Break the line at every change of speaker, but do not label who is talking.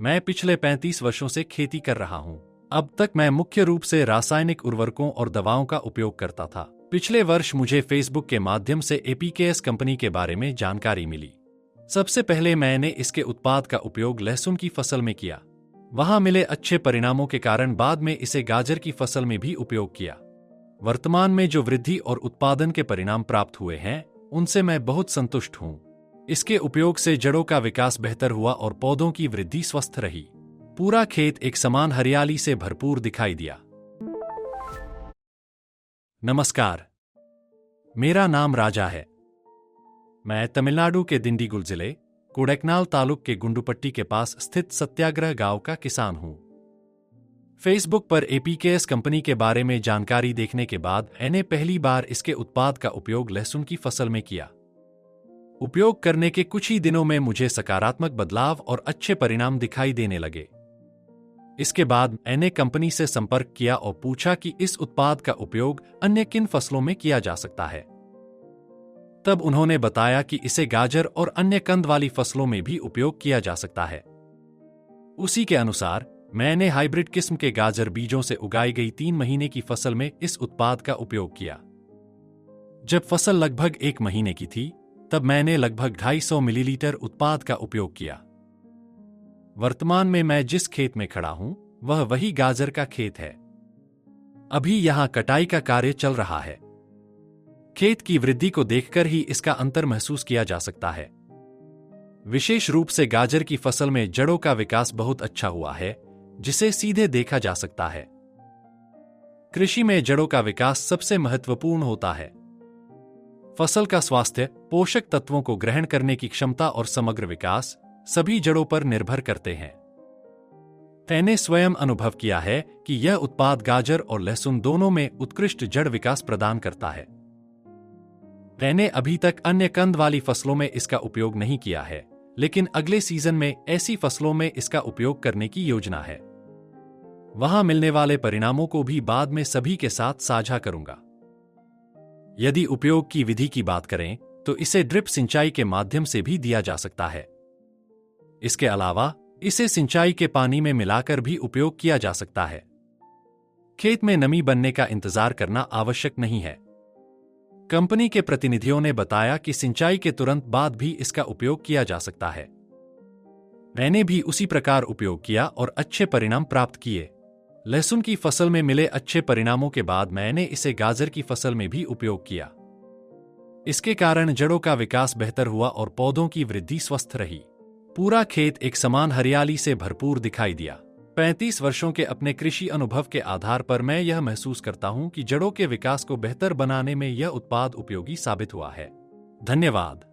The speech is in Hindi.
मैं पिछले 35 वर्षों से खेती कर रहा हूँ। अब तक मैं मुख्य रूप से रासायनिक उर्वरकों और दवाओं का उपयोग करता था। पिछले वर्ष मुझे फेसबुक के माध्यम से एपीकेएस कंपनी के बारे में जानकारी मिली। सबसे पहले मैंने इसके उत्पाद का उपयोग लहसुन की फसल में किया। वहां मिले अच्छे परिणामों के कारण बाद में इसे गाजर की फसल में भी उपयोग किया। वर्तमान में जो वृद्धि और उत्पादन के परिणाम प्राप्त हुए हैं, उनसे मैं बहुत संतुष्ट हूं। इसके उपयोग से जड़ों का विकास बेहतर हुआ और पौधों की वृद्धि स्वस्थ रही। पूरा खेत एक समान हरियाली से भरपूर दिखाई दिया। नमस्कार, मेरा नाम राजा है। मैं तमिलनाडु के दिंडीगुल जिले कोडाइकनाल तालुक के गुंडुपट्टी के पास स्थित सत्याग्रह गांव का किसान हूं। फेसबुक पर एपीकेएस कंपनी के बारे में जानकारी देखने के बाद मैंने पहली बार इसके उत्पाद का उपयोग लहसुन की फसल में किया। उपयोग करने के कुछ ही दिनों में मुझे सकारात्मक बदलाव और अच्छे परिणाम दिखाई देने लगे। इसके बाद मैंने कंपनी से संपर्क किया और पूछा कि इस उत्पाद का उपयोग अन्य किन फसलों में किया जा सकता है। तब उन्होंने बताया कि इसे गाजर और अन्य कंद वाली फसलों में भी उपयोग किया जा सकता है। उसी के अनुसार मैंने हाइब्रिड किस्म के गाजर बीजों से उगाई गई 3 महीने की फसल में इस उत्पाद का उपयोग किया। जब फसल लगभग 1 महीने की थी, तब मैंने लगभग 250 मिलीलीटर उत्पाद का उपयोग किया। वर्तमान में मैं जिस खेत में खड़ा हूं, वह वही गाजर का खेत है। अभी यहां कटाई का कार्य चल रहा है। खेत की वृद्धि को देखकर ही इसका अंतर महसूस किया जा सकता है। विशेष रूप से गाजर की फसल में जड़ों का विकास बहुत अच्छा हुआ है, जिसे सीधे देखा जा सकता है। कृषि में जड़ों का विकास सबसे महत्वपूर्ण होता है। फसल का स्वास्थ्य, पोषक तत्वों को ग्रहण करने की क्षमता और समग्र विकास सभी जड़ों पर निर्भर करते हैं। मैंने स्वयं अनुभव किया है कि यह उत्पाद गाजर और लहसुन दोनों में उत्कृष्ट जड़ विकास प्रदान करता है। मैंने अभी तक अन्य कंद वाली फसलों में इसका उपयोग नहीं किया है, लेकिन अगले सीजन में ऐसी फसलों में इसका उपयोग करने की योजना है। वहां मिलने वाले परिणामों को भी बाद में सभी के साथ साझा करूंगा। यदि उपयोग की विधि की बात करें, तो इसे ड्रिप सिंचाई के माध्यम से भी दिया जा सकता है। इसके अलावा इसे सिंचाई के पानी में मिलाकर भी उपयोग किया जा सकता है। खेत में नमी बनने का इंतजार करना आवश्यक नहीं है। कंपनी के प्रतिनिधियों ने बताया कि सिंचाई के तुरंत बाद भी इसका उपयोग किया जा सकता है। मैंने भी उसी प्रकार उपयोग किया और अच्छे परिणाम प्राप्त किए। लहसुन की फसल में मिले अच्छे परिणामों के बाद मैंने इसे गाजर की फसल में भी उपयोग किया। इसके कारण जड़ों का विकास बेहतर हुआ और पौधों की वृद्धि स्वस्थ रही। पूरा खेत एक समान हरियाली से भरपूर दिखाई दिया। 35 वर्षों के अपने कृषि अनुभव के आधार पर मैं यह महसूस करता हूं कि जड़ों के विकास को बेहतर बनाने में यह उत्पाद उपयोगी साबित हुआ है। धन्यवाद।